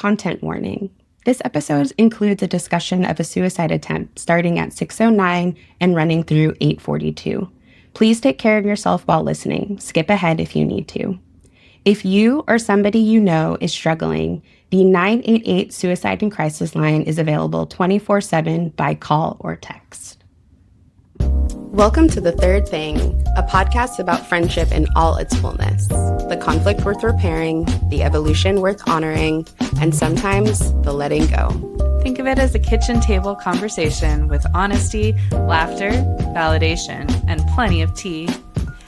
Content warning. This episode includes a discussion of a suicide attempt starting at 6:09 and running through 8:42. Please take care of yourself while listening. Skip ahead if you need to. If you or somebody you know is struggling, the 988 Suicide and Crisis line is available 24/7 by call or text. Welcome to The Third Thing, a podcast about friendship in all its fullness, the conflict worth repairing, the evolution worth honoring, and sometimes the letting go. Think of it as a kitchen table conversation with honesty, laughter, validation, and plenty of tea.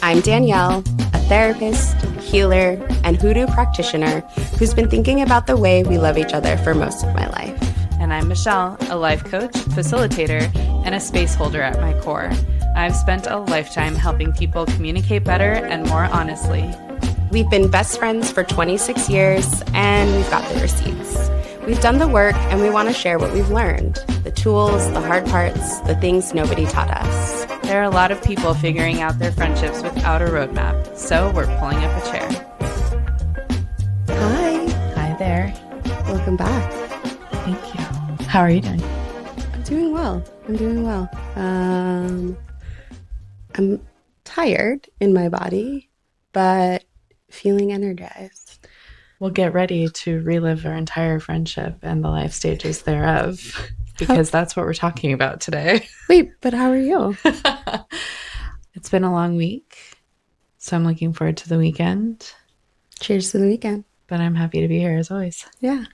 I'm Danyelle, a therapist, healer, and hoodoo practitioner who's been thinking about the way we love each other for most of my life. And I'm Michelle, a life coach, facilitator, and a space holder at my core. I've spent a lifetime helping people communicate better and more honestly. We've been best friends for 26 years, and we've got the receipts. We've done the work, and we want to share what we've learned. The tools, the hard parts, the things nobody taught us. There are a lot of people figuring out their friendships without a roadmap, so we're pulling up a chair. Hi. Hi there. Welcome back. Thank you. How are you doing? I'm doing well. I'm tired in my body, but feeling energized. We'll get ready to relive our entire friendship and the life stages thereof, because that's what we're talking about today. Wait, but how are you? It's been a long week, so I'm looking forward to the weekend. Cheers to the weekend. But I'm happy to be here as always. Yeah.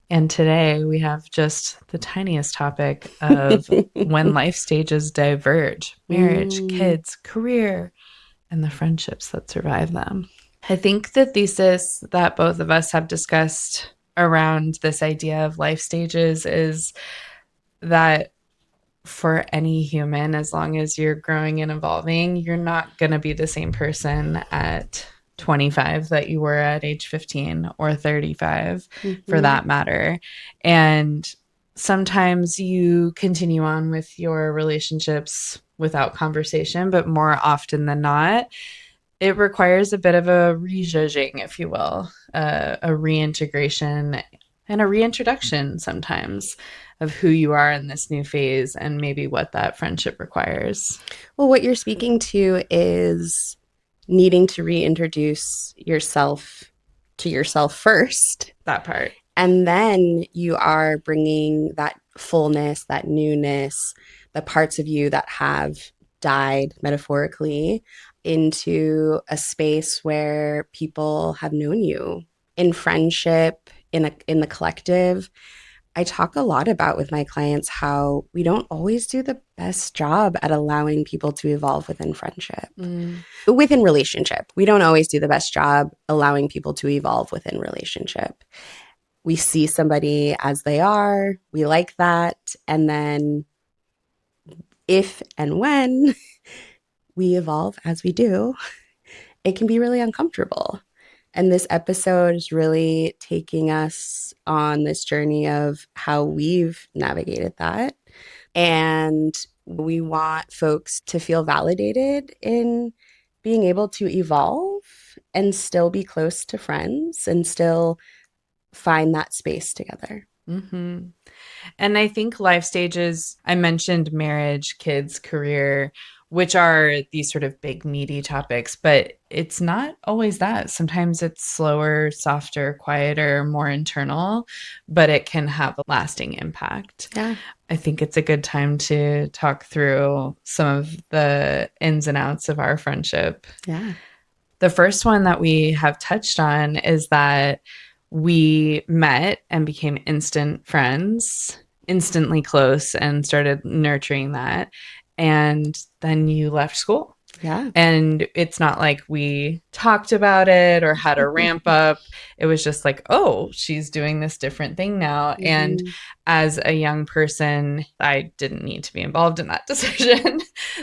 And today we have just the tiniest topic of when life stages diverge: marriage, kids, career, and the friendships that survive them. I think the thesis that both of us have discussed around this idea of life stages is that for any human, as long as you're growing and evolving, you're not going to be the same person at 25 that you were at age 15 or 35 for that matter. And sometimes you continue on with your relationships without conversation, but more often than not, it requires a bit of a rejudging, if you will, a reintegration and a reintroduction sometimes of who you are in this new phase and maybe what that friendship requires. Well, what you're speaking to is needing to reintroduce yourself to yourself first. That part. And then you are bringing that fullness, that newness, the parts of you that have died metaphorically into a space where people have known you in friendship, in the collective. I talk a lot about with my clients how we don't always do the best job at allowing people to evolve within friendship. Within relationship, we don't always do the best job allowing people to evolve within relationship. We see somebody as they are, we like that, and then if and when we evolve as we do, it can be really uncomfortable. And this episode is really taking us on this journey of how we've navigated that. And we want folks to feel validated in being able to evolve and still be close to friends and still find that space together. Mm-hmm. And I think life stages, I mentioned marriage, kids, career, which are these sort of big, meaty topics, but it's not always that. Sometimes it's slower, softer, quieter, more internal, but it can have a lasting impact. Yeah. I think it's a good time to talk through some of the ins and outs of our friendship. Yeah. The first one that we have touched on is that we met and became instant friends, instantly close, and started nurturing that. And then you left school. Yeah. And it's not like we talked about it or had a ramp up. It was just like, oh, she's doing this different thing now. And as a young person, I didn't need to be involved in that decision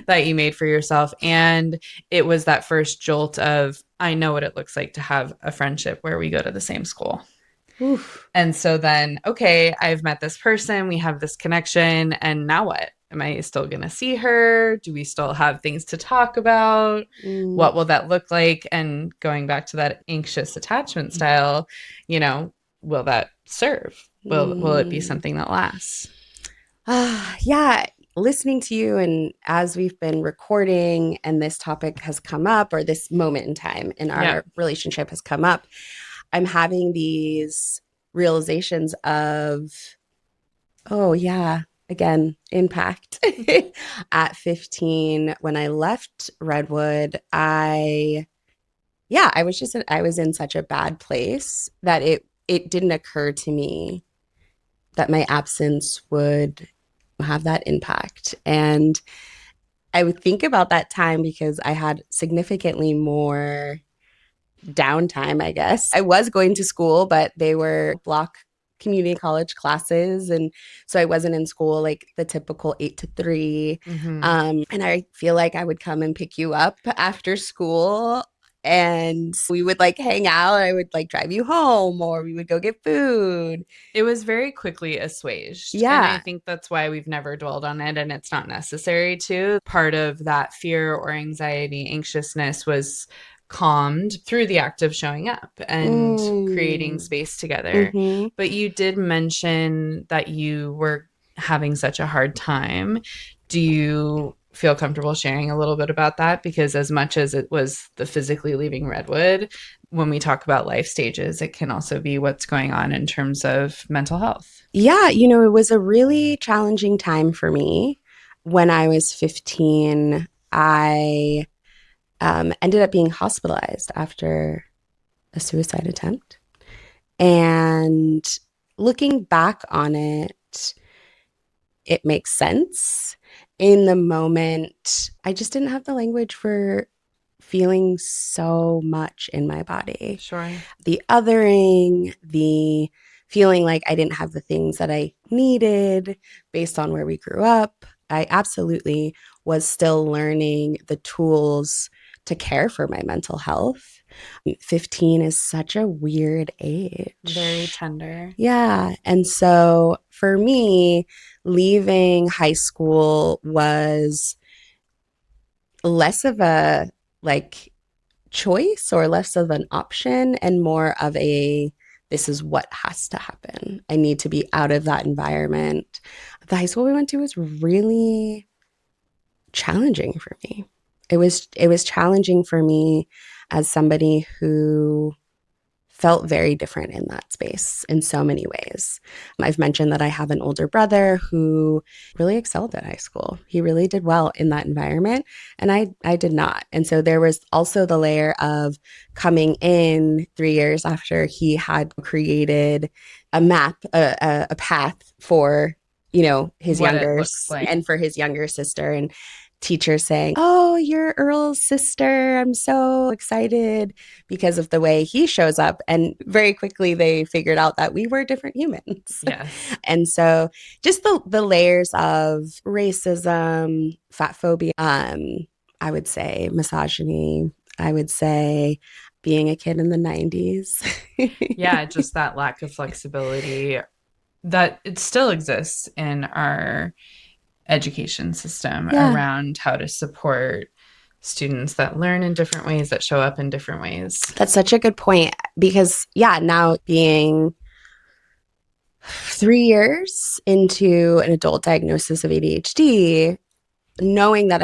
that you made for yourself. And it was that first jolt of, I know what it looks like to have a friendship where we go to the same school. Oof. And so then, okay, I've met this person, we have this connection, and now what? Am I still going to see her? Do we still have things to talk about? What will that look like? And going back to that anxious attachment style, you know, will that serve? Will it be Mm. something that lasts? Yeah, listening to you and as we've been recording and this topic has come up, or this moment in time in Yeah. our relationship has come up, I'm having these realizations of, oh, yeah, again, impact. At 15, when I left Redwood, yeah, I was in such a bad place that it didn't occur to me that my absence would have that impact. And I would think about that time because I had significantly more downtime, I guess. I was going to school, but they were block community college classes. And so I wasn't in school like the typical 8 to 3. Mm-hmm. And I feel like I would come and pick you up after school and we would like hang out. I would like drive you home or we would go get food. It was very quickly assuaged. And I Yeah. think that's why we've never dwelled on it and it's not necessary to. Part of that fear or anxiety, anxiousness was calmed through the act of showing up and creating Mm. space together. Hmm. But you did mention that you were having such a hard time. Do you feel comfortable sharing a little bit about that? Because as much as it was the physically leaving Redwood, when we talk about life stages, it can also be what's going on in terms of mental health. Yeah, it was a really challenging time for me. When I was 15, I ended up being hospitalized after a suicide attempt. And looking back on it, it makes sense. In the moment, I just didn't have the language for feeling so much in my body. Sure. The othering, the feeling like I didn't have the things that I needed based on where we grew up. I absolutely was still learning the tools to care for my mental health. 15 is such a weird Very age. tender. Yeah. And so for me, leaving high school was less of a like choice or less of an option and more of a this is what has to happen. I need to be out of that environment. The high school we went to was really challenging for me. It was challenging for me as somebody who felt very different in that space in so many ways. I've mentioned that I have an older brother who really excelled at high school. He really did well in that environment, and I did not. And so there was also the layer of coming in 3 years after he had created a map, a path for his What it younger looks like. and for his younger sister, and teachers saying, "Oh, you're Earl's sister. I'm so excited," because of the way he shows up. And very quickly they figured out that we were different humans. Yes. And so just the layers of racism, fat phobia, I would say misogyny, I would say being a kid in the 90s. Yeah, just that lack of flexibility that it still exists in our education system Yeah, around how to support students that learn in different ways, that show up in different ways. that's such a good point because, yeah, now being 3 years into an adult diagnosis of ADHD, knowing that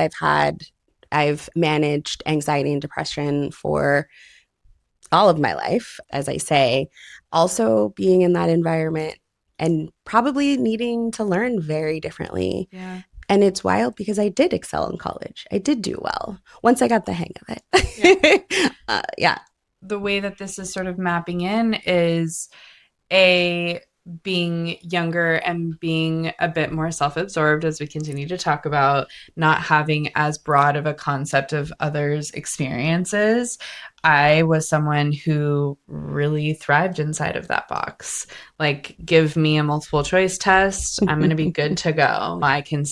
I've managed anxiety and depression for all of my life, as I say, also being in that environment and probably needing to learn very differently. Yeah. And it's wild because I did excel in college. I did do well once I got the hang of Yeah. it. Yeah. The way that this is sort of mapping in is a being younger and being a bit more self-absorbed as we continue to talk about not having as broad of a concept of others' experiences. I was someone who really thrived inside of that box. Like, give me a multiple choice test, I'm going to be good to go. I can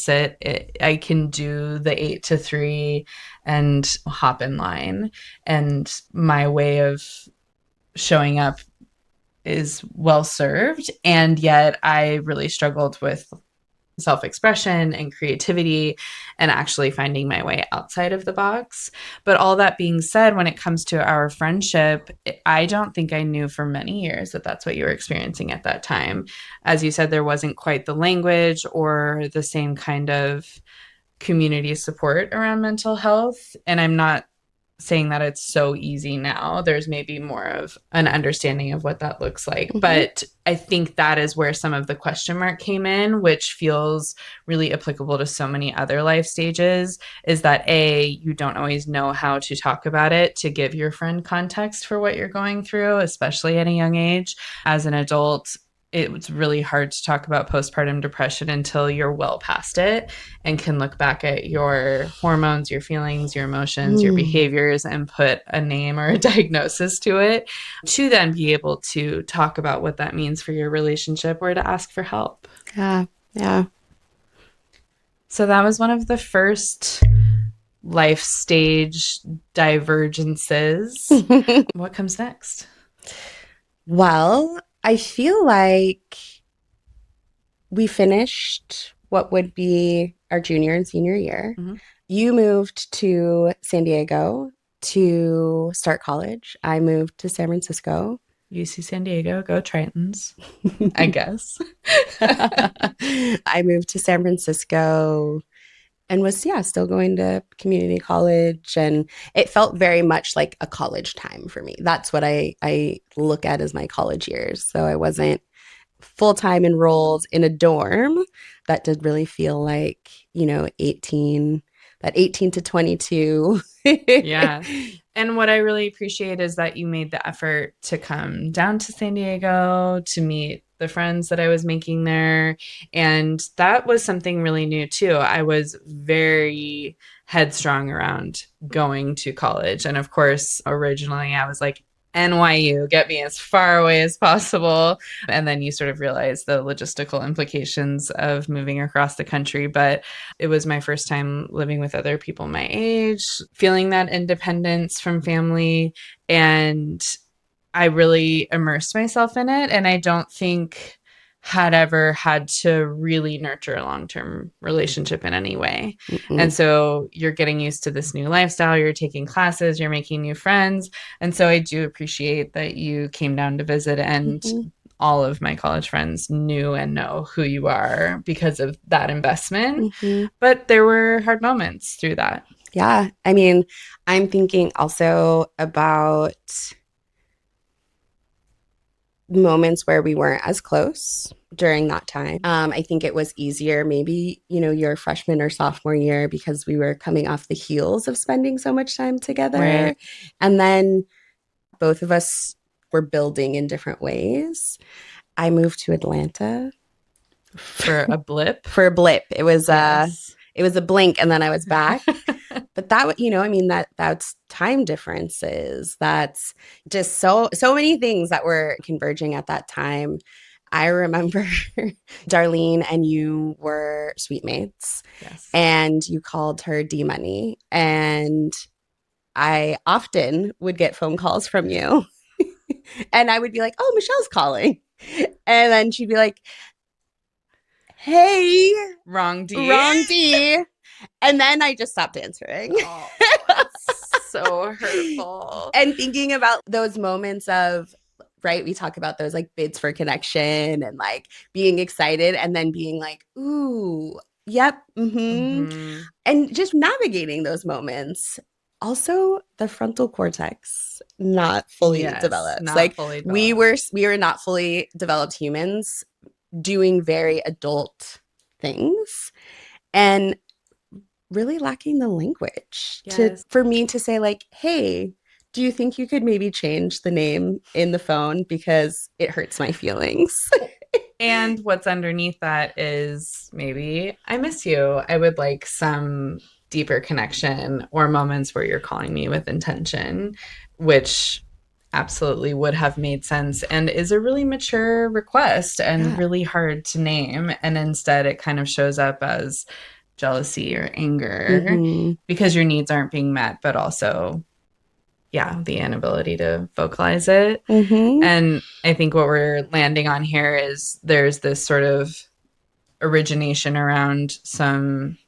I can do the 8 to 3 and hop in line. And my way of showing up is well served. And yet I really struggled with self-expression and creativity and actually finding my way outside of the box. But all that being said, when it comes to our friendship, I don't think I knew for many years that that's what you were experiencing at that time. As you said, there wasn't quite the language or the same kind of community support around mental health. And I'm not saying that it's so easy now. There's maybe more of an understanding of what that looks like. Mm-hmm. But I think that is where some of the question mark came in, which feels really applicable to so many other life stages, is that A, you don't always know how to talk about it to give your friend context for what you're going through, especially at a young age. As an adult, it's really hard to talk about postpartum depression until you're well past it and can look back at your hormones, your feelings, your emotions, your Mm. behaviors, and put a name or a diagnosis to it to then be able to talk about what that means for your relationship or to ask for help. Yeah. Yeah. So that was one of the first life stage divergences. What comes next? Well, I feel like we finished what would be our junior and senior year. Mm-hmm. You moved to San Diego to start college. I moved to San Francisco. UC San Diego, go Tritons, I guess. I moved to San Francisco and was, yeah, still going to community college. And it felt very much like a college time for me. That's what I look at as my college years. So I wasn't full time enrolled in a dorm. That did really feel like, 18, that 18 to 22. Yeah. And what I really appreciate is that you made the effort to come down to San Diego to meet the friends that I was making there. And that was something really new too. I was very headstrong around going to college. And of course, originally I was like, NYU, get me as far away as possible. And then you sort of realize the logistical implications of moving across the country. But it was my first time living with other people my age, feeling that independence from family. And I really immersed myself in it. And I don't think had ever had to really nurture a long-term relationship in any way. And Mm-mm. so you're getting used to this new lifestyle, you're taking classes, you're making new friends. And so I do appreciate that you came down to visit and Mm-hmm. all of my college friends knew and know who you are because of that investment. Mm-hmm. But there were hard moments through that. Yeah. I mean, I'm thinking also about moments where we weren't as close during that time. I think it was easier, maybe, your freshman or sophomore year, because we were coming off the heels of spending so much time together. Right. And then both of us were building in different ways. I moved to Atlanta For a blip. for a blip. Yes. It was a blink and then I was back. But that, I mean, that's time differences. That's just so many things that were converging at that time. I remember Darlene and you were suite mates Yes. and you called her D Money. And I often would get phone calls from you and I would be like, oh, Michelle's calling. And then she'd be like, hey, Wrong D. wrong D. And then I just stopped answering. Oh, it's so hurtful. And thinking about those moments of, right, we talk about those like bids for connection and like being excited and then being like, ooh, yep, Mm-hmm. and just navigating those moments. Also, the frontal cortex not fully Yes, developed. not Like fully we developed. were we were not fully developed humans doing very adult things and really lacking the language to Yes. for me to say like, hey, do you think you could maybe change the name in the phone because it hurts my feelings? And what's underneath that is maybe I miss you. I would like some deeper connection or moments where you're calling me with intention, which absolutely would have made sense and is a really mature request and Yeah. really hard to name. And instead, it kind of shows up as jealousy or anger Mm-hmm. because your needs aren't being met, but also, yeah, the inability to vocalize it. Mm-hmm. And I think what we're landing on here is there's this sort of origination around some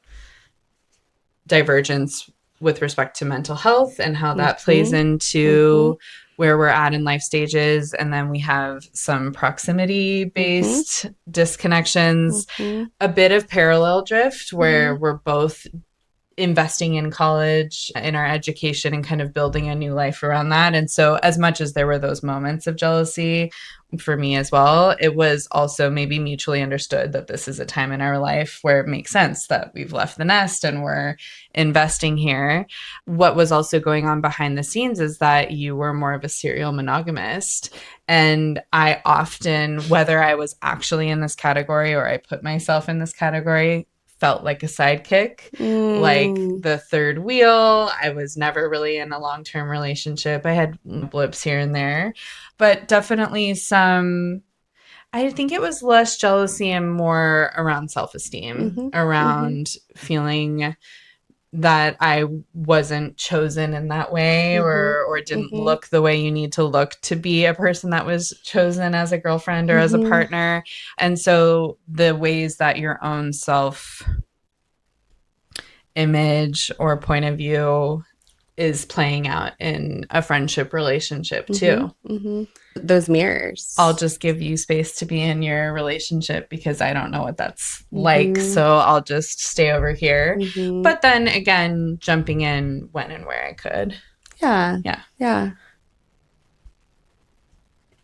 divergence with respect to mental health and how that plays Mm-hmm. Mm-hmm. into where we're at in life stages. And then we have some proximity Mm-hmm. based disconnections, Mm-hmm. a bit of parallel drift Mm-hmm. where we're both investing in college, in our education, and kind of building a new life around that. And so, as much as there were those moments of jealousy for me as well, it was also maybe mutually understood that this is a time in our life where it makes sense that we've left the nest and we're investing here. What was also going on behind the scenes is that you were more of a serial monogamist. And I often, whether I was actually in this category or I put myself in this category, felt like a sidekick, like Mm. the third wheel. I was never really in a long term relationship. I had blips here and there, but definitely some. I think it was less jealousy and more around self esteem, Mm-hmm. Mm-hmm. around feeling that I wasn't chosen in that way Mm-hmm. or didn't Mm-hmm. look the way you need to look to be a person that was chosen as a girlfriend or as a Mm-hmm. partner. And so the ways that your own self image or point of view is playing out in a friendship relationship Mm-hmm. too. Mm-hmm. Those I'll mirrors. just give you space to be in your relationship because I don't know what that's like. Mm-hmm. So I'll just stay over here. Mm-hmm. But then again, jumping in when and where I could. Yeah. Yeah. Yeah.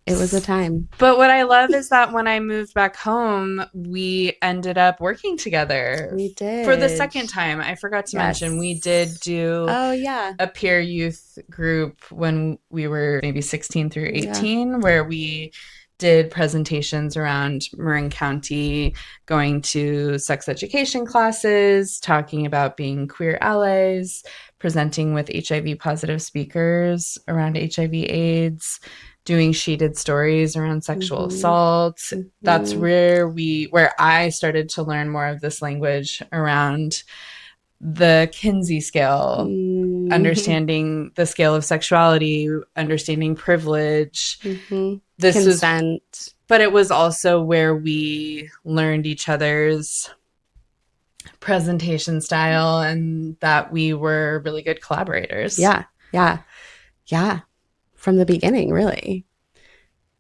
It was a time. But what I love is that when I moved back home, we ended up working together We for the did. second time. I forgot to mention, we did Yes. do Oh, yeah. a peer youth group when we were maybe 16 through Yeah. 18, where we did presentations around Marin County, going to sex education classes, talking about being queer allies, presenting with HIV positive speakers around HIV AIDS, doing sheeted stories around sexual Mm-hmm. assault. That's Mm-hmm. where I started to learn more of this language around the Kinsey scale, Mm-hmm. understanding the scale of sexuality, understanding privilege. Mm-hmm. This was, Consent. but it was also where we learned each other's presentation style and that we were really good collaborators. Yeah. Yeah. Yeah. From the beginning, really.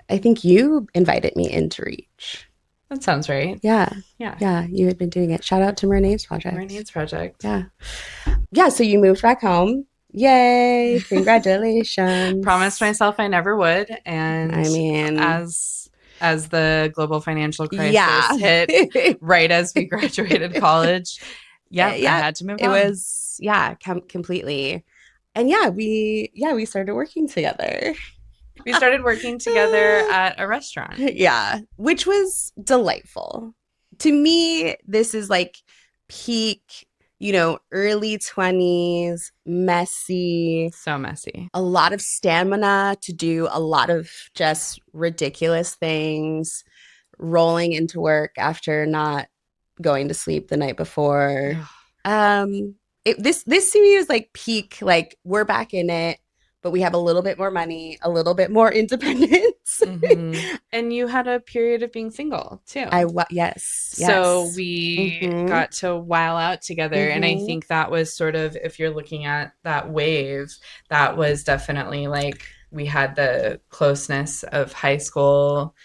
I think you invited me into Reach. That sounds right. Yeah. Yeah. Yeah. You had been doing it. Shout out to Renee's Our project. needs project. Yeah. Yeah. So you moved back home. Yay. Promised Congratulations. myself I never would. And I mean, as the global financial crisis yeah. hit right as we graduated college, yeah, I Yeah. had to move It home. was, yeah, completely. And we started working together. We started working together at a restaurant. Yeah, which was delightful. To me, this is like peak, early 20s, messy, So messy. a lot of stamina to do a lot of just ridiculous things, rolling into work after not going to sleep the night before. Um, this to me is like peak, like we're back in it, but we have a little bit more money, a little bit more independence. Mm-hmm. And you had a period of being single too. Yes, So yes. we Mm-hmm. got to while out together. And I Mm-hmm. think that was sort of, if you're looking at that wave, that was definitely like we had the closeness of high school,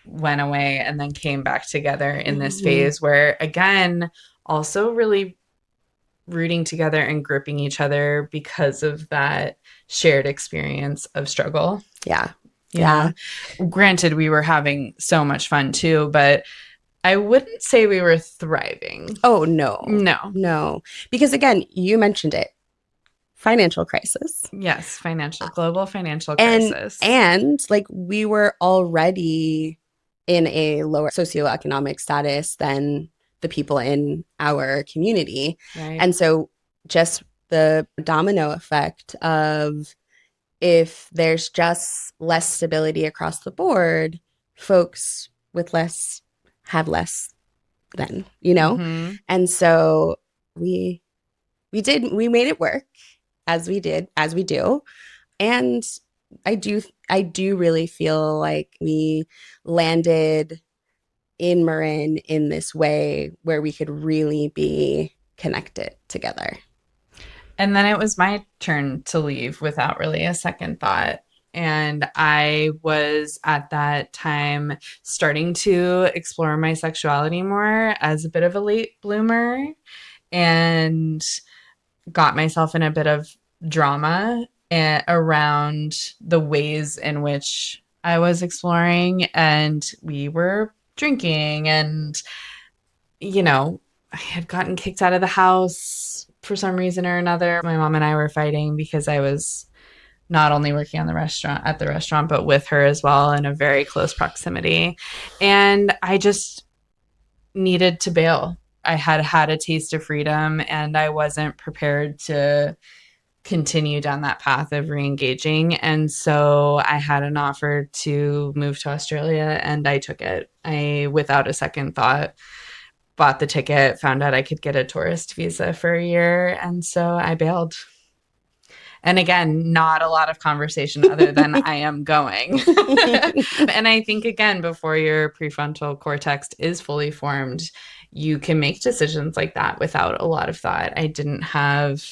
went away, and then came back together in this Mm-hmm. phase where, again, also really rooting together and gripping each other because of that shared experience of struggle. Yeah. You Yeah. know, granted, we were having so much fun too, but I wouldn't say we were thriving. Oh, no. No. No. Because again, you mentioned it, financial crisis. Yes, global financial and crisis. and like we were already in a lower socioeconomic status than the people in our community, Right. and so just the domino effect of, if there's just less stability across the board, folks with less have less then, Mm-hmm. and so we we made it work, as we do. And I do really feel like we landed in Marin in this way where we could really be connected together. And then it was my turn to leave without really a second thought. And I was at that time starting to explore my sexuality more as a bit of a late bloomer and got myself in a bit of drama around the ways in which I was exploring. And we were drinking, and, you know, I had gotten kicked out of the house for some reason or another. My mom and I were fighting because I was not only working on the restaurant at the restaurant, but with her as well in a very close proximity. And I just needed to bail. I had had a taste of freedom and I wasn't prepared to continue down that path of re-engaging. And so I had an offer to move to Australia and I took it. I, without a second thought, bought the ticket, found out I could get a tourist visa for a year. And so I bailed. And again, not a lot of conversation other than I am going. And I think, again, before your prefrontal cortex is fully formed, you can make decisions like that without a lot of thought. I didn't have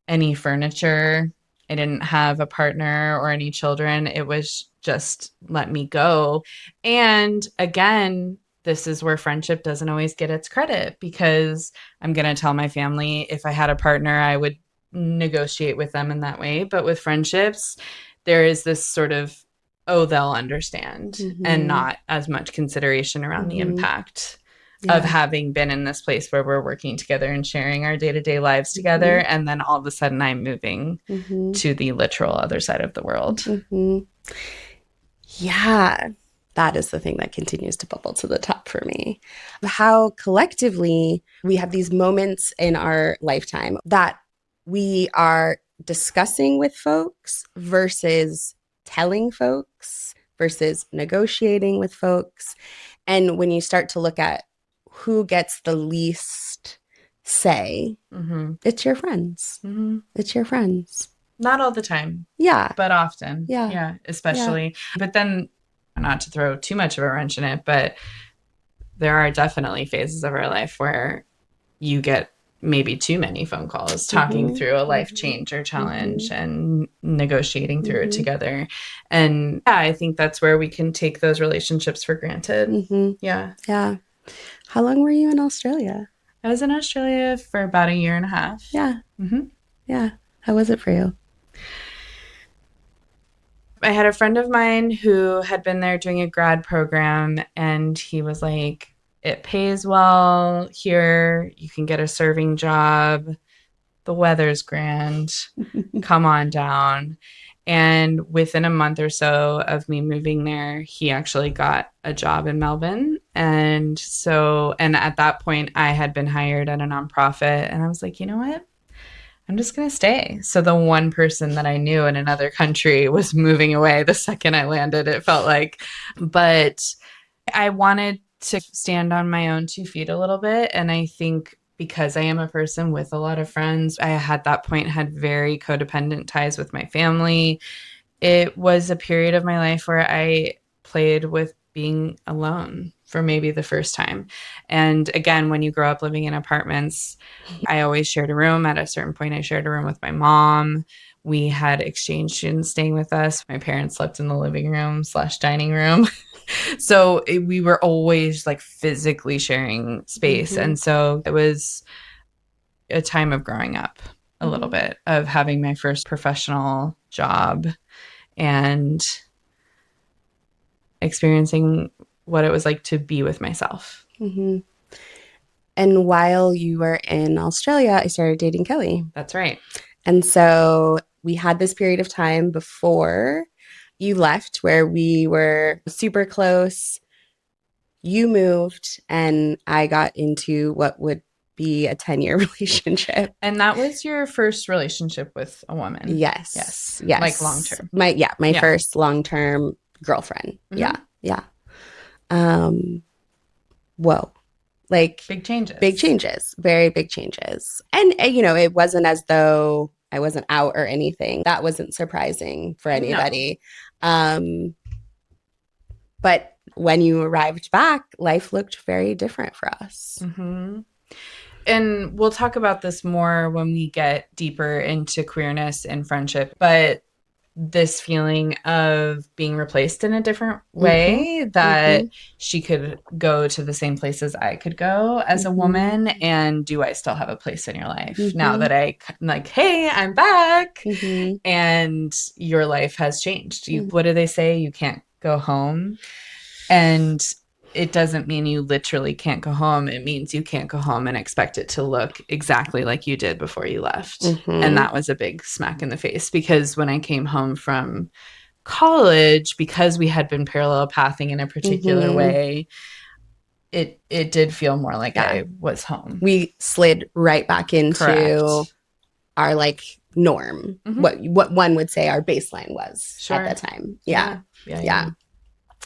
any furniture. I didn't have a partner or any children. It was just let me go. And again, this is where friendship doesn't always get its credit, because I'm going to tell my family if I had a partner, I would negotiate with them in that way. But with friendships, there is this sort of, oh, they'll understand, and not as much consideration around the impact of having been in this place where we're working together and sharing our day-to-day lives together. And then all of a sudden I'm moving to the literal other side of the world. Yeah, that is the thing that continues to bubble to the top for me. How collectively we have these moments in our lifetime that we are discussing with folks versus telling folks versus negotiating with folks. And when you start to look at who gets the least say, it's your friends. It's your friends. Not all the time. Yeah. But often. Yeah. Yeah, especially. Yeah. But then, not to throw too much of a wrench in it, but there are definitely phases of our life where you get maybe too many phone calls talking through a life change or challenge and negotiating through it together. And yeah, I think that's where we can take those relationships for granted. Yeah. Yeah. How long were you in Australia? I was in Australia for about a year and a half. Yeah. Yeah. How was it for you? I had a friend of mine who had been there doing a grad program, and he was like, it pays well here. You can get a serving job. The weather's grand. Come on down. And within a month or so of me moving there, he actually got a job in Melbourne. And so, and at that point, I had been hired at a nonprofit. And I was like, you know what? I'm just going to stay. So the one person that I knew in another country was moving away the second I landed, it felt like. But I wanted to stand on my own 2 feet a little bit. And I think because I am a person with a lot of friends, I at that point had very codependent ties with my family. It was a period of my life where I played with being alone for maybe the first time. And again, when you grow up living in apartments, I always shared a room. At a certain point, I shared a room with my mom. We had exchange students staying with us. My parents slept in the living room / dining room. So we were always like physically sharing space. And so it was a time of growing up a little bit, of having my first professional job and experiencing what it was like to be with myself. And while you were in Australia, I started dating Kelly. That's right. And so we had this period of time before you left where we were super close. You moved and I got into what would be a 10-year relationship. And that was your first relationship with a woman? Yes. Like long-term? My first long-term girlfriend. Yeah. Whoa. Like big changes. Very big changes. And, you know, it wasn't as though I wasn't out or anything. That wasn't surprising for anybody. No. But when you arrived back, life looked very different for us. Mm-hmm. And we'll talk about this more when we get deeper into queerness and friendship, but this feeling of being replaced in a different Mm-hmm. way, Mm-hmm. that she could go to the same places I could go as a Mm-hmm. woman, and do I still have a place in your life now Mm-hmm. that like, hey, I'm back Mm-hmm. and your life has changed. Mm-hmm. What do they say? You can't go home. And it doesn't mean you literally can't go home. It means you can't go home and expect it to look exactly like you did before you left. And Mm-hmm. that was a big smack in the face, because when I came home from college, because we had been parallel pathing in a particular Mm-hmm. way, it did feel more like Yeah. I was home. We slid right back into Correct. our like norm, Mm-hmm. what one would say our baseline was at that Sure. time. Yeah. Yeah. Yeah. Yeah. Yeah.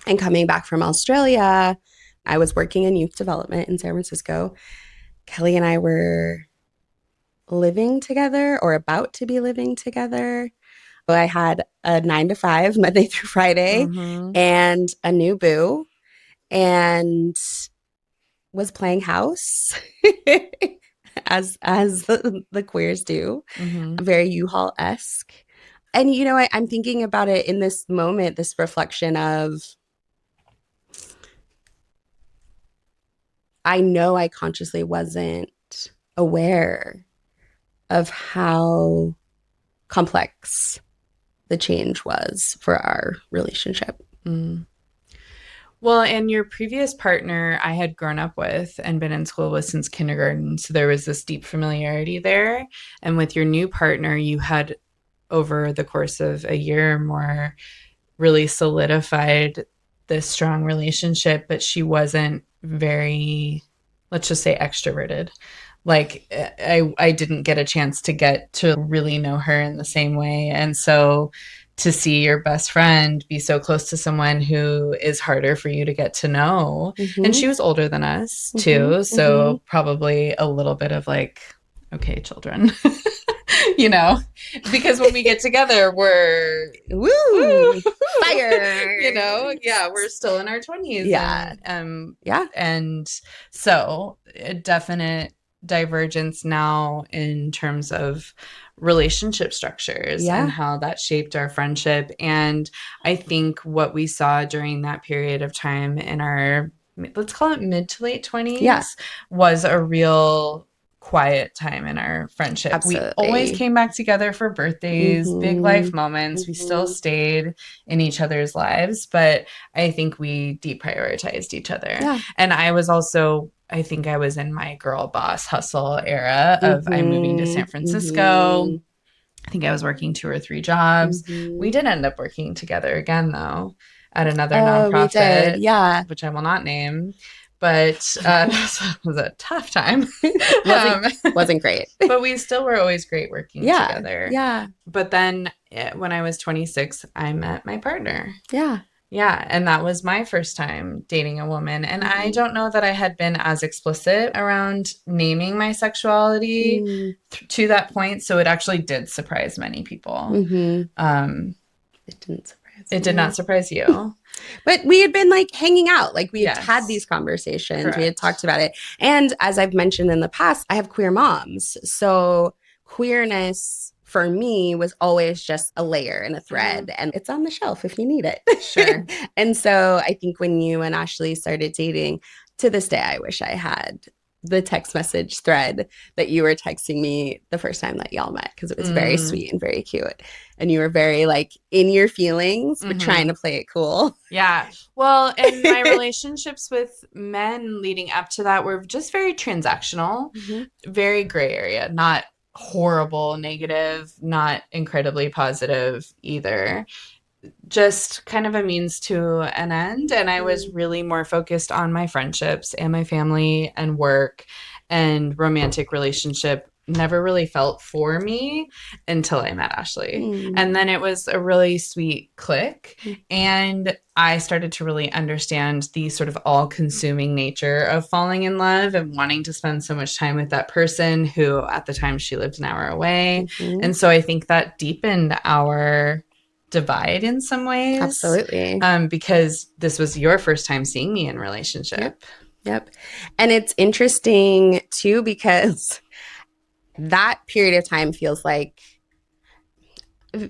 And coming back from Australia, I was working in youth development in San Francisco. Kelly and I were living together or about to be living together. So I had a 9 to 5 Monday through Friday Mm-hmm. and a new boo and was playing house as the queers do, Mm-hmm. very U-Haul-esque. And I'm thinking about it in this moment, this reflection of I know I consciously wasn't aware of how complex the change was for our relationship. Mm. Well, and your previous partner I had grown up with and been in school with since kindergarten. So there was this deep familiarity there. And with your new partner, you had, over the course of a year or more, really solidified this strong relationship, but she wasn't very, let's just say, extroverted. Like I didn't get a chance to get to really know her in the same way. And so to see your best friend be so close to someone who is harder for you to get to know. And Mm-hmm, she was older than us mm-hmm, too, mm-hmm. so probably a little bit of like, okay, children. you know, because when we get together, we're Woo! woo, Fire! yeah, we're still in our 20s. Yeah. Yeah. And so a definite divergence now in terms of relationship structures and Yeah. how that shaped our friendship. And I think what we saw during that period of time in our, let's call it mid to late Yeah. 20s, was a real quiet time in our friendship. We always Absolutely. came back together for birthdays, big Mm-hmm. life moments. We still Mm-hmm. stayed in each other's lives, but I think we deprioritized each other. Yeah. And I was also, I think I was in my girl boss hustle era of I'm moving to San Mm-hmm. Francisco. Mm-hmm. I think I was working 2 or 3 jobs. Mm-hmm. We did end up working together again, though, at another Oh, we did. nonprofit, Yeah. which I will not name. But that was a tough time. wasn't um, wasn't great. but we still were always great working Yeah. together. Yeah. But then when I was 26, I met my partner. Yeah. Yeah, and that was my first time dating a woman. And I Mm-hmm. don't know that I had been as explicit around naming my sexuality to that point. So it actually did surprise many people. Mm-hmm. Um, It didn't surprise it did not me. surprise you. But we had been like hanging out, like we had these Yes, conversations, we had correct. talked about it. And as I've mentioned in the past, I have queer moms. So queerness for me was always just a layer and a Hmm. thread, and it's on the shelf if you need Sure. it. And so I think when you and Ashley started dating, to this day, I wish I had the text message thread that you were texting me the first time that y'all met, because it was very Mm, sweet and very cute. And you were very like in your feelings, but trying hmm. to play it cool. Yeah. Well, and my relationships with men leading up to that were just very transactional, Mm-hmm. very gray area, not horrible, negative, not incredibly positive either. Just kind of a means to an end. And I was really more focused on my friendships and my family and work, and romantic relationship never really felt for me until I met Ashley. And then Mm-hmm. it was a really sweet click. And I started to really understand the sort of all consuming nature of falling in love and wanting to spend so much time with that person who at the time she lived an hour away. Mm-hmm. And so I think that deepened our divide in some ways, Absolutely. because this was your first time seeing me in Yep. relationship. Yep. And it's interesting too because that period of time feels like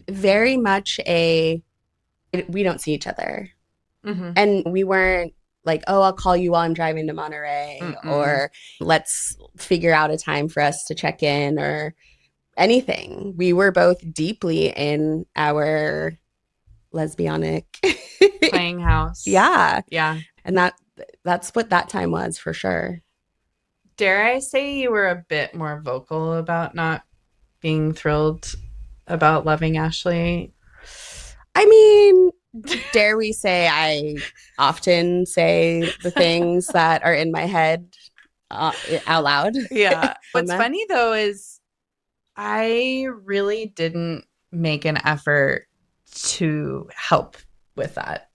very much a we don't see each other. Mm-hmm. And we weren't like, oh, I'll call you while I'm driving to Monterey, Mm-mm. or let's figure out a time for us to check in or anything. We were both deeply in our lesbianic. Playing house. Yeah. Yeah. And that's what that time was for sure. Dare I say you were a bit more vocal about not being thrilled about loving Ashley? I mean, dare we say I often say the things that are in my head out loud. Yeah. What's Um, funny though is I really didn't make an effort to help with that.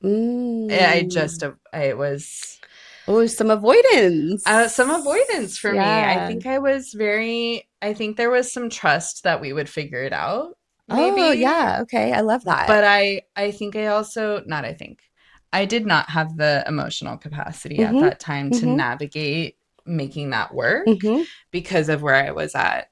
I just, mm, it was oh, some some avoidance avoidance. for me. Yeah. I think there was some trust that we would figure it out, Oh, maybe. yeah. Okay. I love that. But I think I also, not I think, I did not have the emotional capacity at Mm-hmm. that time to Mm-hmm. navigate making that work Mm-hmm. because of where I was at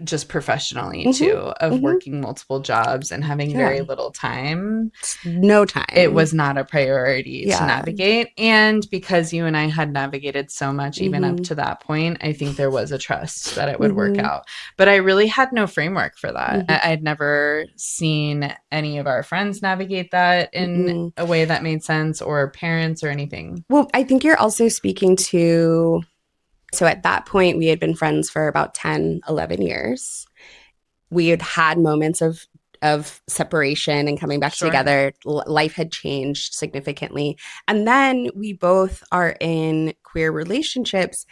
just professionally Mm-hmm. too, of Mm-hmm. working multiple jobs and having Yeah. very little time. No It time. was not a priority to Yeah. navigate. And because you and I had navigated so much, even up Mm-hmm. to that point, I think there was a trust that it would work Mm-hmm. out. But I really had no framework for that. Mm-hmm. I'd never seen any of our friends navigate that in Mm-mm. a way that made sense, or parents or anything. Well, I think you're also speaking to, so at that point, we had been friends for about 10, 11 years. We had had moments of separation and coming back Sure. together. Life had changed significantly. And then we both are in queer relationships.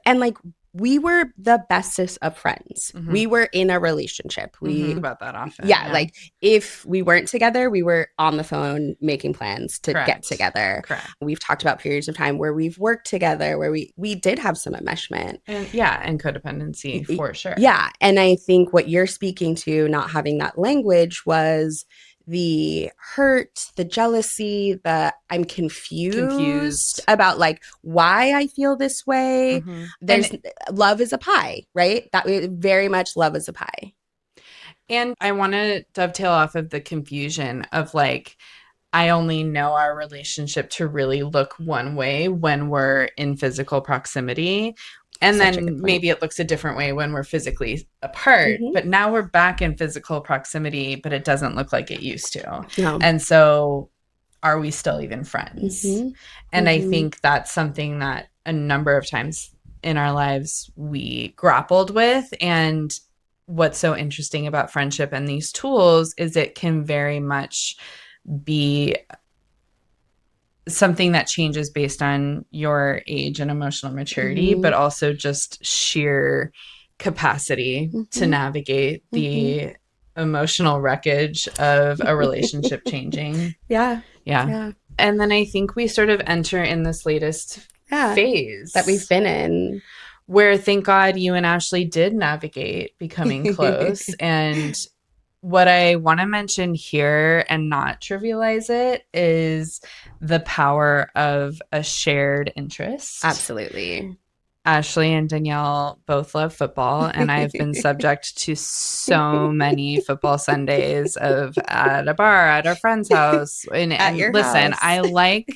And like we were the bestest of friends. Mm-hmm. We were in a relationship. Mm-hmm. We About that often. yeah, Yeah. like if we weren't together, we were on the phone making plans to get Correct. together. Correct. We've talked about periods of time where we've worked together, where we did have some enmeshment. And yeah, and codependency for sure. Yeah, and I think what you're speaking to, not having that language, was the hurt, the jealousy, the I'm confused Confused. about like why I feel this way. Mm-hmm. There's love is a pie, right? That very much love is a pie. And I want to dovetail off of the confusion of like, I only know our relationship to really look one way when we're in physical proximity. And Such a good then point. maybe it looks a different way when we're physically apart. Mm-hmm. But now we're back in physical proximity, but it doesn't look like it used to. No. And so are we still even friends? Mm-hmm. And I Mm-hmm. think that's something that a number of times in our lives we grappled with. And what's so interesting about friendship and these tools is it can very much be something that changes based on your age and emotional maturity, Mm-hmm. but also just sheer capacity to Mm-hmm. navigate Mm-hmm. the emotional wreckage of a relationship changing. Yeah. Yeah. Yeah. And then I think we sort of enter in this latest Yeah. That we've phase been in. where, thank God, you and Ashley did navigate becoming close. And what I want to mention here and not trivialize it is the power of a shared interest. Absolutely. Ashley and Danyelle both love football, and I've been subject to so many football Sundays of at a bar, at a friend's house. At And your listen, house. I like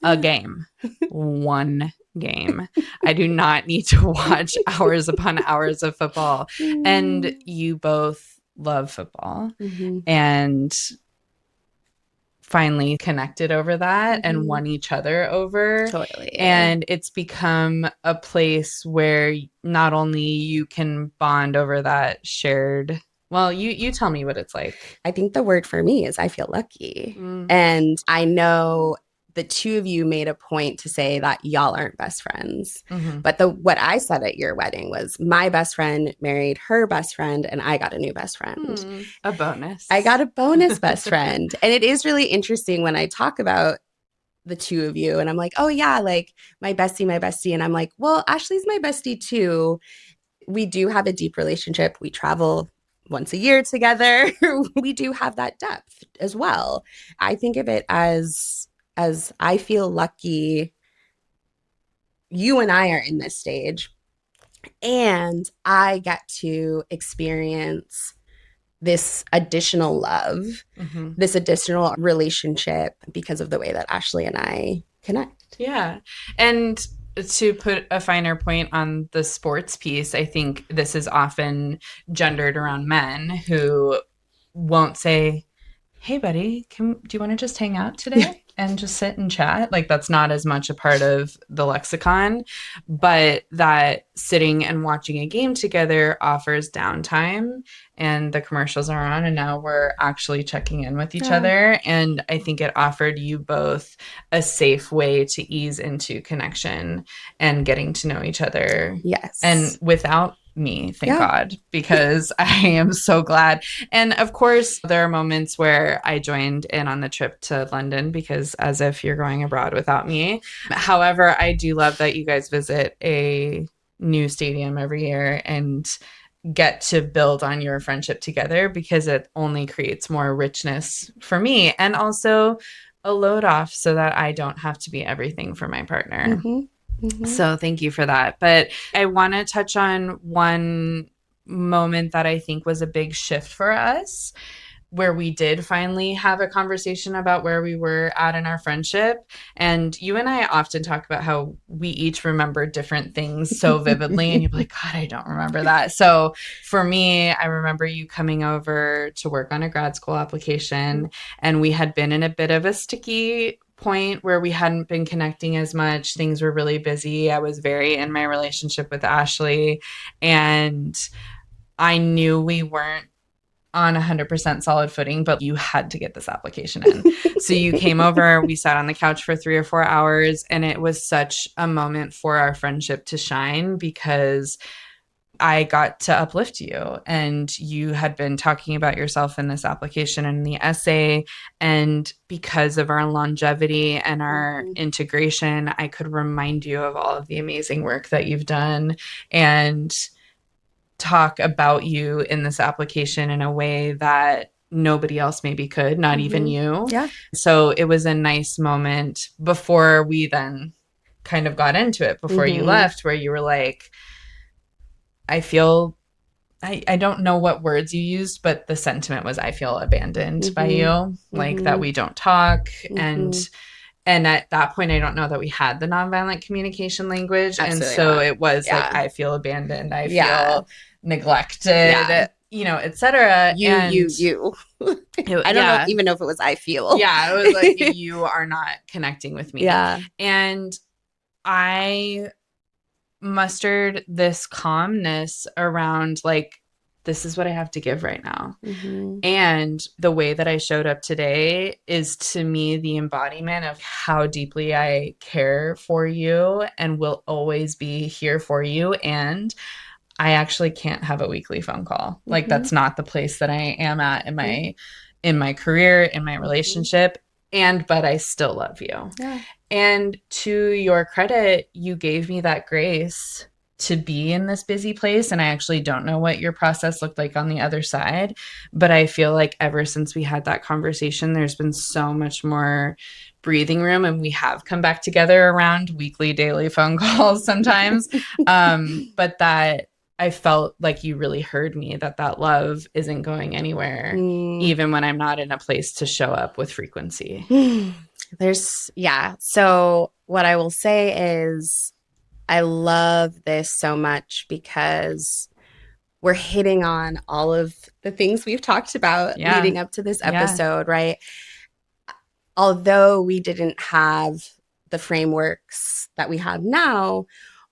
a game, one game. I do not need to watch hours upon hours of football. And you both love football Mm-hmm. and finally connected over that and Mm-hmm. won each other over. Totally. And it's become a place where not only you can bond over that shared, well, you tell me what it's like. I think the word for me is I feel lucky. Mm, And I know the two of you made a point to say that y'all aren't best friends. mm-hmm. But the what I said at your wedding was my best friend married her best friend and I got a new best friend. A bonus. I got a bonus best friend. And it is really interesting when I talk about the two of you and I'm like, "Oh yeah, like my bestie, my bestie." And I'm like, "Well, Ashley's my bestie too. We do have a deep relationship. We travel once a year together, we do have that depth as well. I think of it as I feel lucky you and I are in this stage and I get to experience this additional love, Mm-hmm. this additional relationship because of the way that Ashley and I connect. Yeah. And to put a finer point on the sports piece, I think this is often gendered around men who won't say, "Hey buddy, do you want to just hang out today and just sit and chat?" Like that's not as much a part of the lexicon, but that sitting and watching a game together offers downtime and the commercials are on and now we're actually checking in with each Yeah. other, and I think it offered you both a safe way to ease into connection and getting to know each other, and Yes. without me, thank Yeah. God, because I am so glad. And of course, there are moments where I joined in on the trip to London because as if you're going abroad without me. However, I do love that you guys visit a new stadium every year and get to build on your friendship together because it only creates more richness for me and also a load off so that I don't have to be everything for my partner. Mm-hmm. Mm-hmm. So thank you for that. But I want to touch on one moment that I think was a big shift for us, where we did finally have a conversation about where we were at in our friendship. And you and I often talk about how we each remember different things so vividly. And you're like, God, I don't remember that. So for me, I remember you coming over to work on a grad school application, and we had been in a bit of a sticky point where we hadn't been connecting as much. Things were really busy. I was very in my relationship with Ashley, and I knew we weren't on 100% solid footing, but you had to get this application in. So you came over, we sat on the couch for 3 or 4 hours, and it was such a moment for our friendship to shine because I got to uplift you, and you had been talking about yourself in this application and the essay. And because of our longevity and our Mm-hmm. integration, I could remind you of all of the amazing work that you've done and talk about you in this application in a way that nobody else maybe could, not even Mm-hmm. you. Yeah. So it was a nice moment before we then kind of got into it, before you Mm-hmm. left, where you were like, I feel, I don't know what words you used, but the sentiment was, I feel abandoned by Mm-hmm. you, like that Mm-hmm. we don't talk. And Mm-hmm. at that point, I don't know that we had the nonviolent communication language. And Absolutely so not. it was like, Yeah. I feel abandoned. I Yeah. feel neglected, Yeah. et cetera. And You. I don't know yeah, even know if it was I feel. yeah, it was like, you are not connecting with me. Yeah. And I mustered this calmness around like, this is what I have to give right now. Mm-hmm. And the way that I showed up today is to me the embodiment of how deeply I care for you and will always be here for you. And I actually can't have a weekly phone call. Like Mm-hmm. that's not the place that I am at Yeah. in my career, in my Mm-hmm. relationship. And but I still love you. Yeah. And to your credit, you gave me that grace to be in this busy place. And I actually don't know what your process looked like on the other side. But I feel like ever since we had that conversation, there's been so much more breathing room. And we have come back together around weekly, daily phone calls sometimes. But that I felt like you really heard me, that that love isn't going anywhere, Mm. even when I'm not in a place to show up with frequency. Yeah. So, what I will say is, I love this so much because we're hitting on all of the things we've talked about Yeah. leading up to this Yeah. episode, right? Although we didn't have the frameworks that we have now,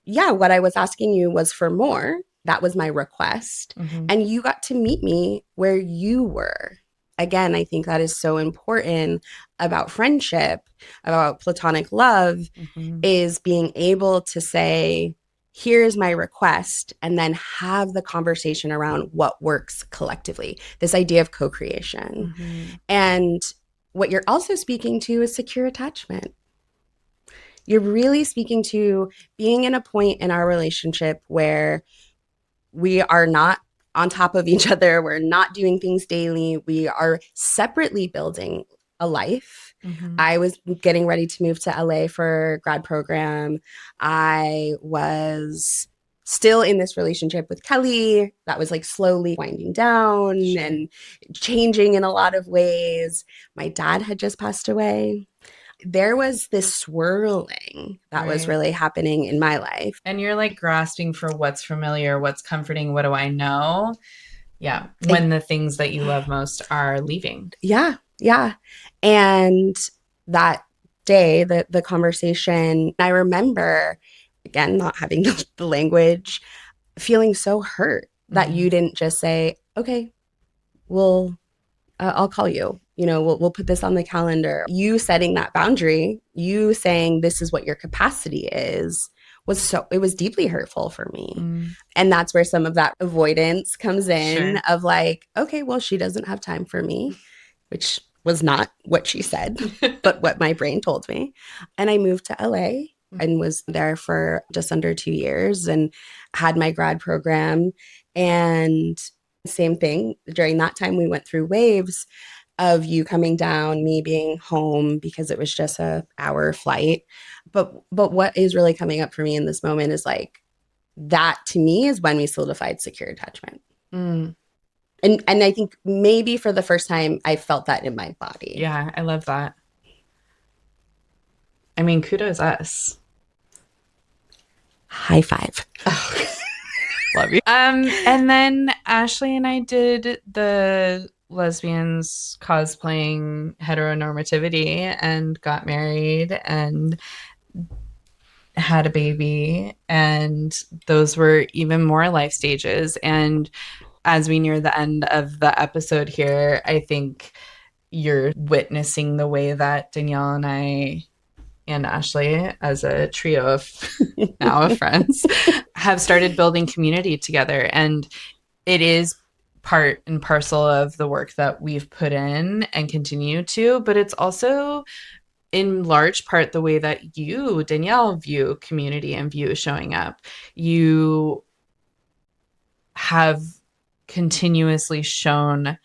yeah, what I was asking you was for more. That was my request. Mm-hmm. And you got to meet me where you were. Again, I think that is so important about friendship, about platonic love, Mm-hmm. is being able to say, here's my request, and then have the conversation around what works collectively. This idea of co creation. Mm-hmm. And what you're also speaking to is secure attachment. You're really speaking to being in a point in our relationship where we are not on top of each other. We're not doing things daily. We are separately building a life. Mm-hmm. I was getting ready to move to LA for grad program. I was still in this relationship with Kelly that was like slowly winding down Sure. and changing in a lot of ways. My dad had just passed away. There was this swirling that was Right. really happening in my life. And you're like grasping for what's familiar, what's comforting, what do I know? Yeah. It, When the things that you love most are leaving. yeah, yeah. And that day, the conversation, I remember again not having the language, feeling so hurt that Mm-hmm. you didn't just say, okay, well, I'll call you. We'll put this on the calendar. You setting that boundary, you saying this is what your capacity is, it was deeply hurtful for me. Mm, And that's where some of that avoidance comes in sure. of like, okay, well, she doesn't have time for me, which was not what she said, but what my brain told me. And I moved to LA and was there for just under 2 years and had my grad program. And same thing during that time, we went through waves of you coming down, me being home because it was just a hour flight. But what is really coming up for me in this moment is like that to me is when we solidified secure attachment. Mm, And I think maybe for the first time I felt that in my body. yeah, I love that. I mean, kudos us. High five. Love you. And then Ashley and I did the lesbians cosplaying heteronormativity and got married and had a baby. And those were even more life stages. And as we near the end of the episode here, I think you're witnessing the way that Danyelle and I and Ashley, as a trio of now of friends, have started building community together. And it is part and parcel of the work that we've put in and continue to, but it's also in large part the way that you, Danyelle, view community and view showing up. You have continuously shown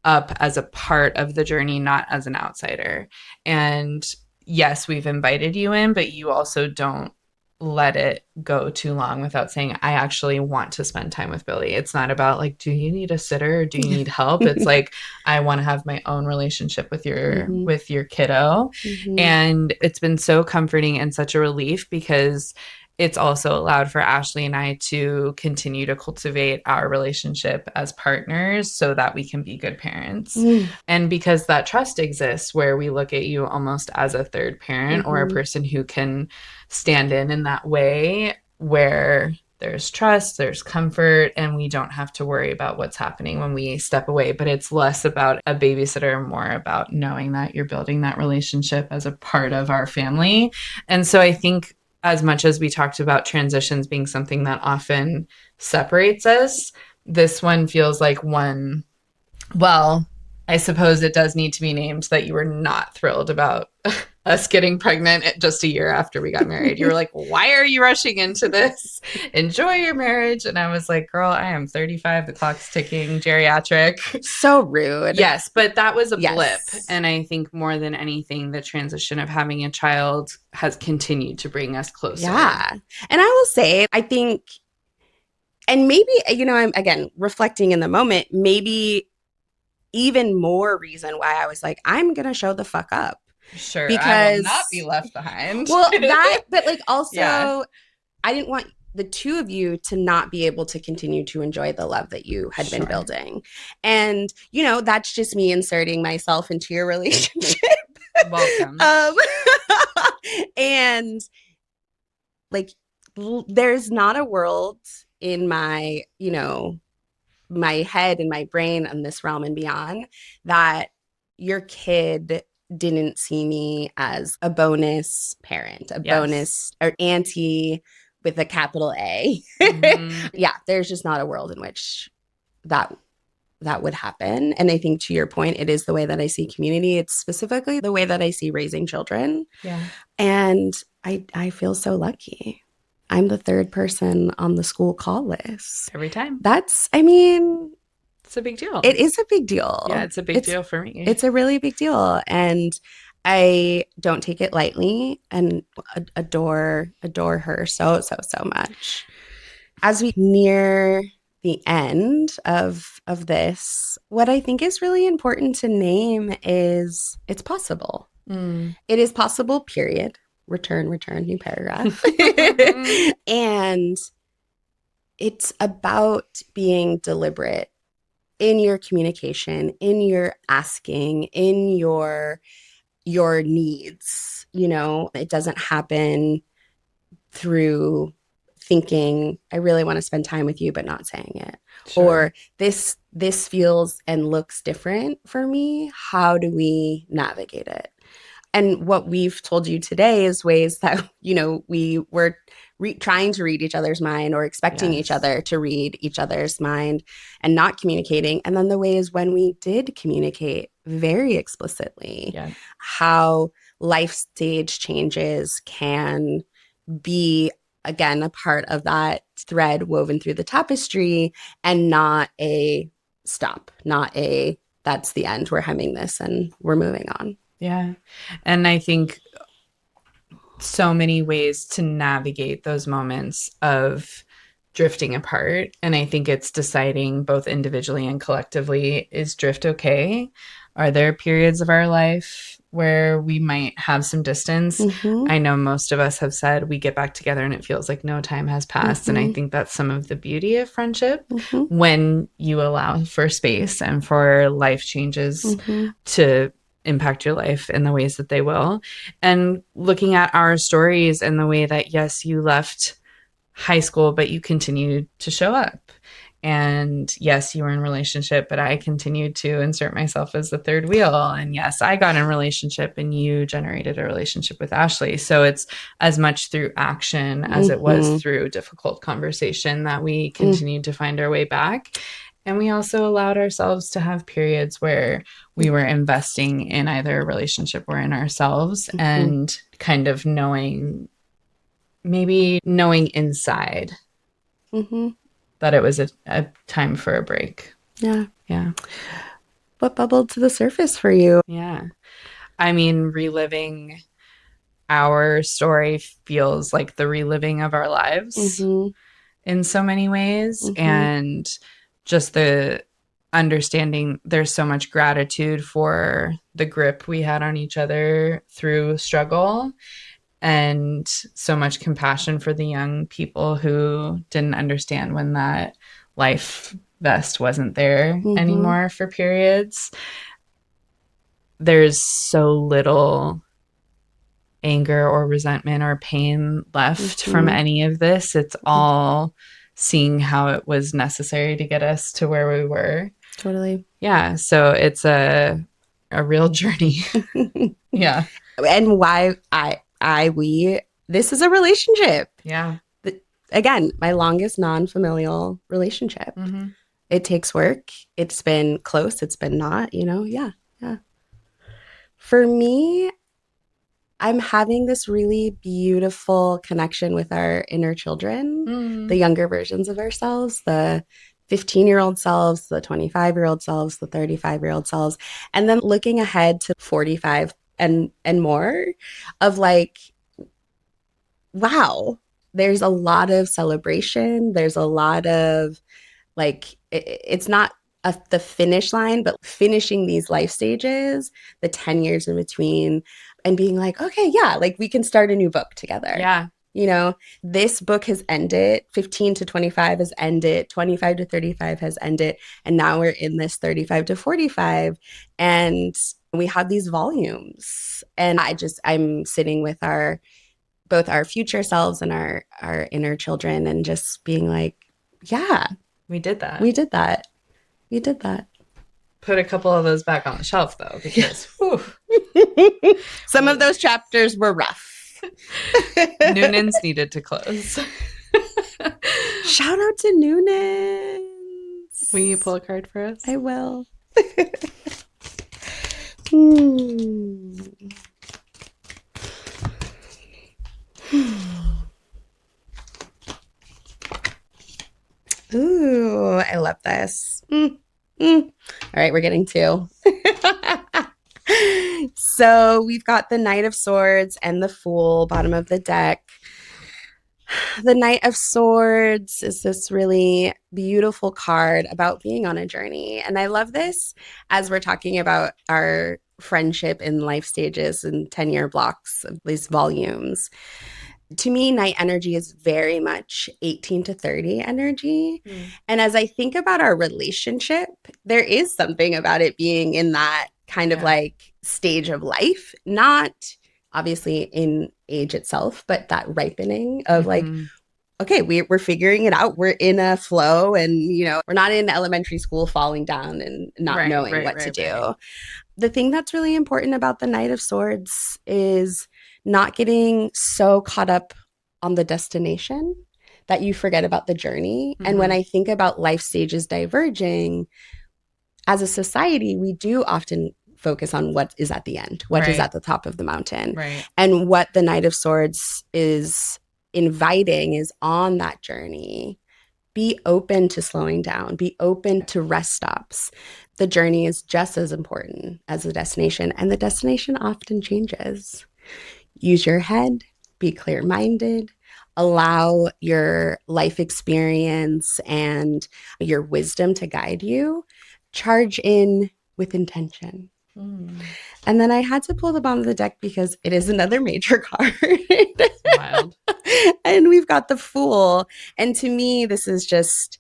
up as a part of the journey, not as an outsider. And yes, we've invited you in, but you also don't let it go too long without saying, I actually want to spend time with Billy. It's not about like, do you need a sitter or do you need help? It's like, I want to have my own relationship Mm-hmm. with your kiddo. Mm-hmm. And it's been so comforting and such a relief because it's also allowed for Ashley and I to continue to cultivate our relationship as partners so that we can be good parents. Mm-hmm. And because that trust exists where we look at you almost as a third parent or a Mm-hmm. person who can stand in that way where there's trust, there's comfort, and we don't have to worry about what's happening when we step away. But it's less about a babysitter, more about knowing that you're building that relationship as a part of our family. And so I think as much as we talked about transitions being something that often separates us, this one feels like one, well, I suppose it does need to be named that you were not thrilled about us getting pregnant just a year after we got married. You were like, why are you rushing into this? Enjoy your marriage. And I was like, girl, I am 35. The clock's ticking, geriatric. So rude. Yes, but that was a blip. Yes. And I think more than anything, the transition of having a child has continued to bring us closer. Yeah. And I will say, I think, and maybe, I'm again reflecting in the moment, maybe even more reason why I was like, I'm going to show the fuck up. Sure, I will not be Because, left behind. well, but like also, Yeah, I didn't want the two of you to not be able to continue to enjoy the love that you had been sure. building. And, that's just me inserting myself into your relationship. Welcome. um, and like, there's not a world in my, my head and my brain and this realm and beyond that your kid didn't see me as a bonus parent, a Yes. bonus or auntie with a capital A. Mm-hmm. Yeah, there's just not a world in which that would happen. And I think to your point, it is the way that I see community. It's specifically the way that I see raising children. Yeah. And I feel so lucky. I'm the third person on the school call list. Every time. I mean, It's a big deal. it is a big Yeah, deal. it's a big deal for me. It's a really big deal, and I don't take it lightly, and adore her so much. As we near the end of this, what I think is really important to name is it's possible. Mm. It is possible, period. Return, new paragraph. And it's about being deliberate in your communication, in your asking, in your needs. You know, it doesn't happen through thinking I really want to spend time with you but not saying it, Sure. or this feels and looks different for me. How do we navigate it? And what we've told you today is ways that, we were trying to read each other's mind, or expecting each Yes. other to read each other's mind and not communicating. And then the ways when we did communicate very explicitly, Yeah. how life stage changes can be, again, a part of that thread woven through the tapestry, and not a stop, not a that's the end, we're hemming this and we're moving on. Yeah. And I think so many ways to navigate those moments of drifting apart. And I think it's deciding both individually and collectively, is drift okay? Are there periods of our life where we might have some distance? Mm-hmm. I know most of us have said we get back together and it feels like no time has passed. Mm-hmm. And I think that's some of the beauty of friendship, Mm-hmm. when you allow for space and for life changes Mm-hmm. to impact your life in the ways that they will. And looking at our stories and the way that, yes, you left high school, but you continued to show up. And yes, you were in a relationship, but I continued to insert myself as the third wheel. And yes, I got in a relationship and you generated a relationship with Ashley. So it's as much through action as it was Mm-hmm. through difficult conversation that we continued to find our way back. And we also allowed ourselves to have periods where we were investing in either a relationship or in ourselves, Mm-hmm. and kind of knowing, maybe knowing inside, Mm-hmm. that it was a time for a break. Yeah. Yeah. What bubbled to the surface for you? Yeah. I mean, reliving our story feels like the reliving of our lives Mm-hmm. in so many ways. Mm-hmm. And just the understanding, there's so much gratitude for the grip we had on each other through struggle, and so much compassion for the young people who didn't understand when that life vest wasn't there Mm-hmm. anymore for periods. There's so little anger or resentment or pain left from Mm-hmm. any of this. It's all seeing how it was necessary to get us to where we were. Totally. Yeah, so it's a real journey. Yeah. And why we this is a relationship. Yeah. Again, my longest non-familial relationship. Mm-hmm. It takes work. It's been close, it's been not, yeah. Yeah. For me, I'm having this really beautiful connection with our inner children, the Mm. younger versions of ourselves, the 15-year-old selves, the 25-year-old selves, the 35-year-old selves, and then looking ahead to 45 and more, of like, wow, there's a lot of celebration. There's a lot of like, it's not the finish line, but finishing these life stages, the 10 years in between, and being like, okay, yeah, like we can start a new book together. Yeah. This book has ended, 15 to 25 has ended, 25 to 35 has ended, and now we're in this 35 to 45, and we have these volumes. And I'm sitting with both our future selves and our inner children, and just being like, yeah, We did that. we did that. We did that. Put a couple of those back on the shelf though, because whew, Some of those chapters were rough. Noonan's needed to close. Shout out to Noonan's. Will you pull a card for us? I will. Ooh, I love this. Mm. All right, we're getting two. So we've got the Knight of Swords and the Fool, bottom of the deck. The Knight of Swords is this really beautiful card about being on a journey. And I love this as we're talking about our friendship in life stages and 10-year blocks of these volumes. To me, night energy is very much 18 to 30 energy. Mm. And as I think about our relationship, there is something about it being in that kind of like stage of life, not obviously in age itself, but that ripening of like, okay, we're figuring it out. We're in a flow and, we're not in elementary school falling down and not knowing what to do. The thing that's really important about the Knight of Swords is not getting so caught up on the destination that you forget about the journey. And when I think about life stages diverging, as a society, we do often focus on what is at the end, what is at the top of the mountain. And what the Knight of Swords is inviting is on that journey. Be open to slowing down, be open to rest stops. The journey is just as important as the destination, and the destination often changes. Use your head, be clear-minded, allow your life experience and your wisdom to guide you. Charge in with intention. And then I had to pull the bottom of the deck because it is another major card. Wild. And we've got the Fool. And to me, this is just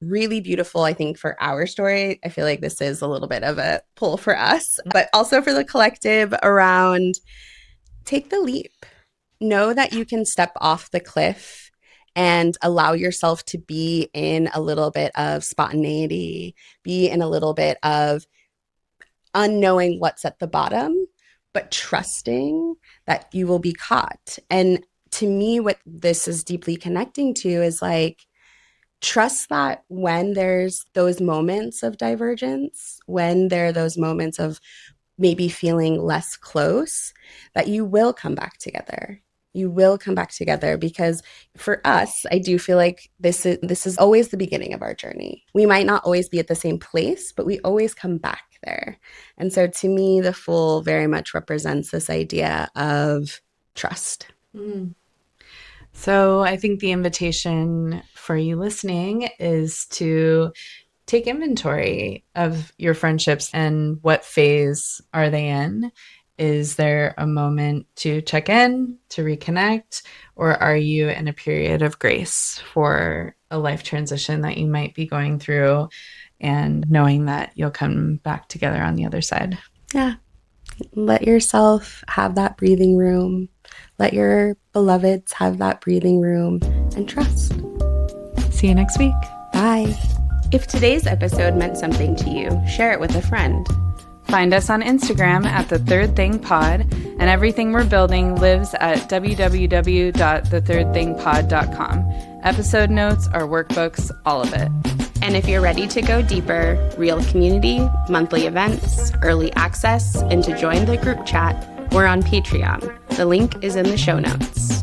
really beautiful, I think, for our story. I feel like this is a little bit of a pull for us, but also for the collective around take the leap. Know that you can step off the cliff and allow yourself to be in a little bit of spontaneity, be in a little bit of unknowing what's at the bottom, but trusting that you will be caught. And to me, what this is deeply connecting to is like, trust that when there's those moments of divergence, when there are those moments of maybe feeling less close, that you will come back together. You will come back together because for us, I do feel like this is always the beginning of our journey. We might not always be at the same place, but we always come back there. And so to me, the Fool very much represents this idea of trust. So I think the invitation for you listening is to take inventory of your friendships and what phase are they in. Is there a moment to check in, to reconnect, or are you in a period of grace for a life transition that you might be going through and knowing that you'll come back together on the other side? Yeah. Let yourself have that breathing room. Let your beloveds have that breathing room and trust. See you next week. Bye. If today's episode meant something to you, share it with a friend. Find us on Instagram at The Third Thing Pod, and everything we're building lives at www.thethirdthingpod.com. Episode notes, our workbooks, all of it. And if you're ready to go deeper, real community, monthly events, early access, and to join the group chat, we're on Patreon. The link is in the show notes.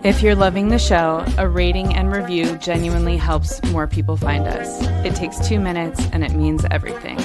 If you're loving the show, a rating and review genuinely helps more people find us. It takes 2 minutes and it means everything.